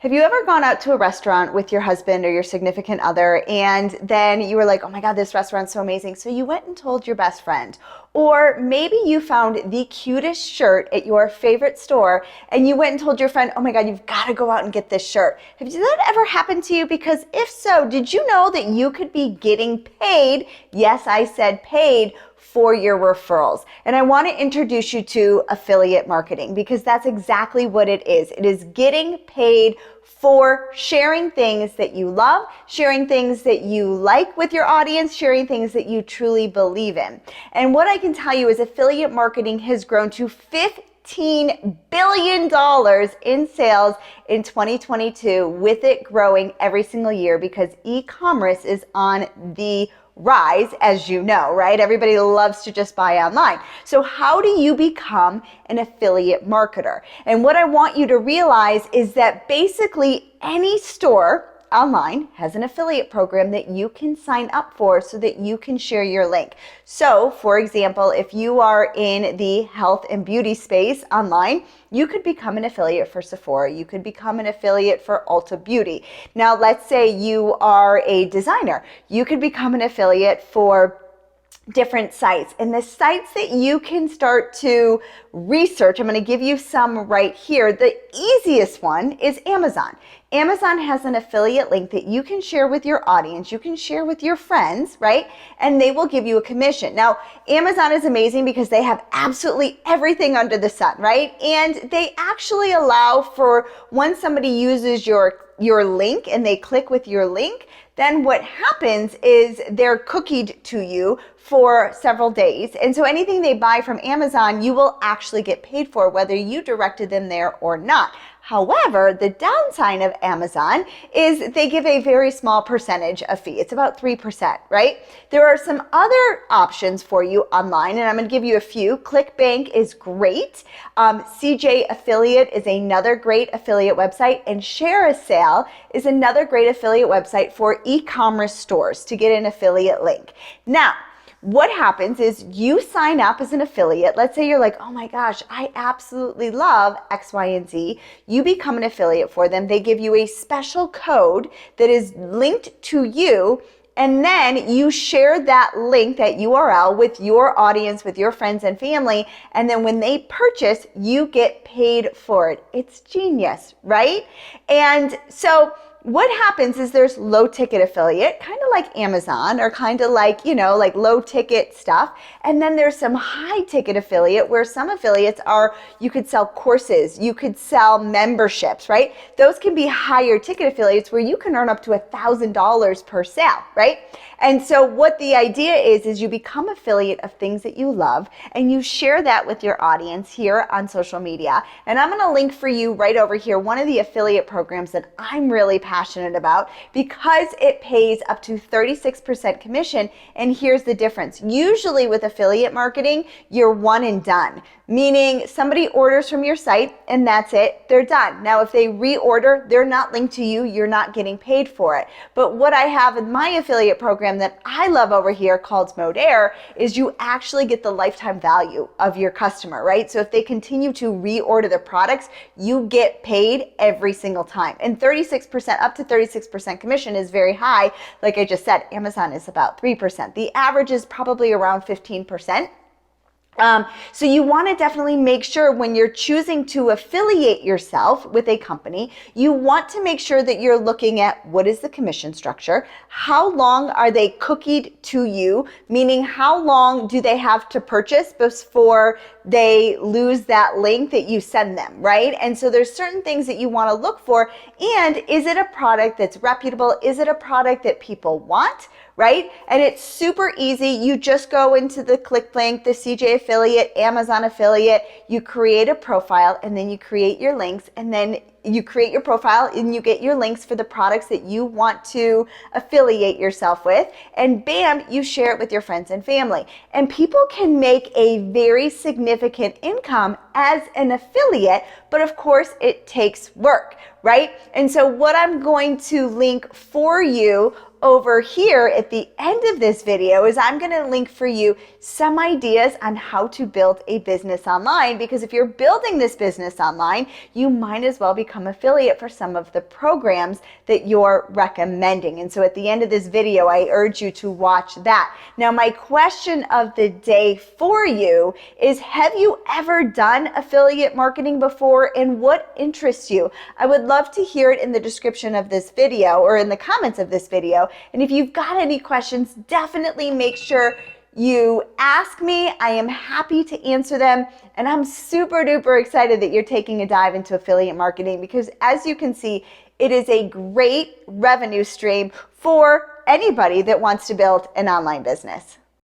Have you ever gone out to a restaurant with your husband or your significant other and then you were like, oh my God, this restaurant's so amazing. So you went and told your best friend. Or maybe you found the cutest shirt at your favorite store and you went and told your friend, oh my God, you've got to go out and get this shirt. Have that ever happened to you? Because if so, did you know that you could be getting paid? Yes, I said paid for your referrals. And I want to introduce you to affiliate marketing because that's exactly what it is. It is getting paid for sharing things that you love, sharing things that you like with your audience, sharing things that you truly believe in. And what I can tell you is affiliate marketing has grown to $15 billion in sales in 2022, with it growing every single year because e-commerce is on the rise, as you know, right? Everybody loves to just buy online. So how do you become an affiliate marketer? And what I want you to realize is that basically any store online has an affiliate program that you can sign up for so that you can share your link. So, for example, if you are in the health and beauty space online, you could become an affiliate for Sephora. You could become an affiliate for Ulta Beauty. Now, let's say you are a designer. You could become an affiliate for different sites. And the sites that you can start to research, I'm going to give you some right here. The easiest one is Amazon. Amazon has an affiliate link that you can share with your audience, you can share with your friends, right? And they will give you a commission. Now, Amazon is amazing because they have absolutely everything under the sun, right? And they actually allow for when somebody uses your link and they click with your link, then what happens is they're cookied to you for several days. And so anything they buy from Amazon, you will actually get paid for whether you directed them there or not. However, the downside of Amazon is they give a very small percentage of fee. It's about 3%, right? There are some other options for you online, and I'm going to give you a few. ClickBank is great. CJ Affiliate is another great affiliate website, and ShareASale is another great affiliate website for e-commerce stores to get an affiliate link. Now, what happens is you sign up as an affiliate. Let's say you're like, oh my gosh, I absolutely love X, Y, and Z. You become an affiliate for them. They give you a special code that is linked to you. And then you share that link, that URL with your audience, with your friends and family. And then when they purchase, you get paid for it. It's genius, right? And so what happens is there's low ticket affiliate, kind of like Amazon or kind of like, like low ticket stuff. And then there's some high ticket affiliate where some affiliates are, you could sell courses, you could sell memberships, right? Those can be higher ticket affiliates where you can earn up to $1,000 per sale, right? And so what the idea is you become affiliate of things that you love and you share that with your audience here on social media. And I'm going to link for you right over here one of the affiliate programs that I'm really passionate about because it pays up to 36% commission. And here's the difference. Usually with affiliate marketing, you're one and done, meaning somebody orders from your site and that's it, they're done. Now, if they reorder, they're not linked to you, you're not getting paid for it. But what I have in my affiliate program that I love over here called Mode Air is you actually get the lifetime value of your customer, right? So if they continue to reorder the products, you get paid every single time. And 36%, up to 36% commission is very high. Like I just said, Amazon is about 3%. The average is probably around 15%. So you want to definitely make sure when you're choosing to affiliate yourself with a company, you want to make sure that you're looking at what is the commission structure, how long are they cookied to you, meaning how long do they have to purchase before they lose that link that you send them, right? And so there's certain things that you want to look for. And is it a product that's reputable? Is it a product that people want? Right? And it's super easy. You just go into the ClickBank, the CJ affiliate, Amazon affiliate, you create a profile and then you create your links and then you create your profile and you get your links for the products that you want to affiliate yourself with. And bam, you share it with your friends and family. And people can make a very significant income as an affiliate, but of course it takes work, right? And so what I'm going to link for you over here at the end of this video is I'm going to link for you some ideas on how to build a business online, because if you're building this business online, you might as well become become affiliate for some of the programs that you're recommending. And so at the end of this video, I urge you to watch that. Now, my question of the day for you is, have you ever done affiliate marketing before, and what interests you? I would love to hear it in the description of this video or in the comments of this video. And if you've got any questions, definitely make sure you ask me. I am happy to answer them. And I'm super duper excited that you're taking a dive into affiliate marketing, because as you can see, it is a great revenue stream for anybody that wants to build an online business.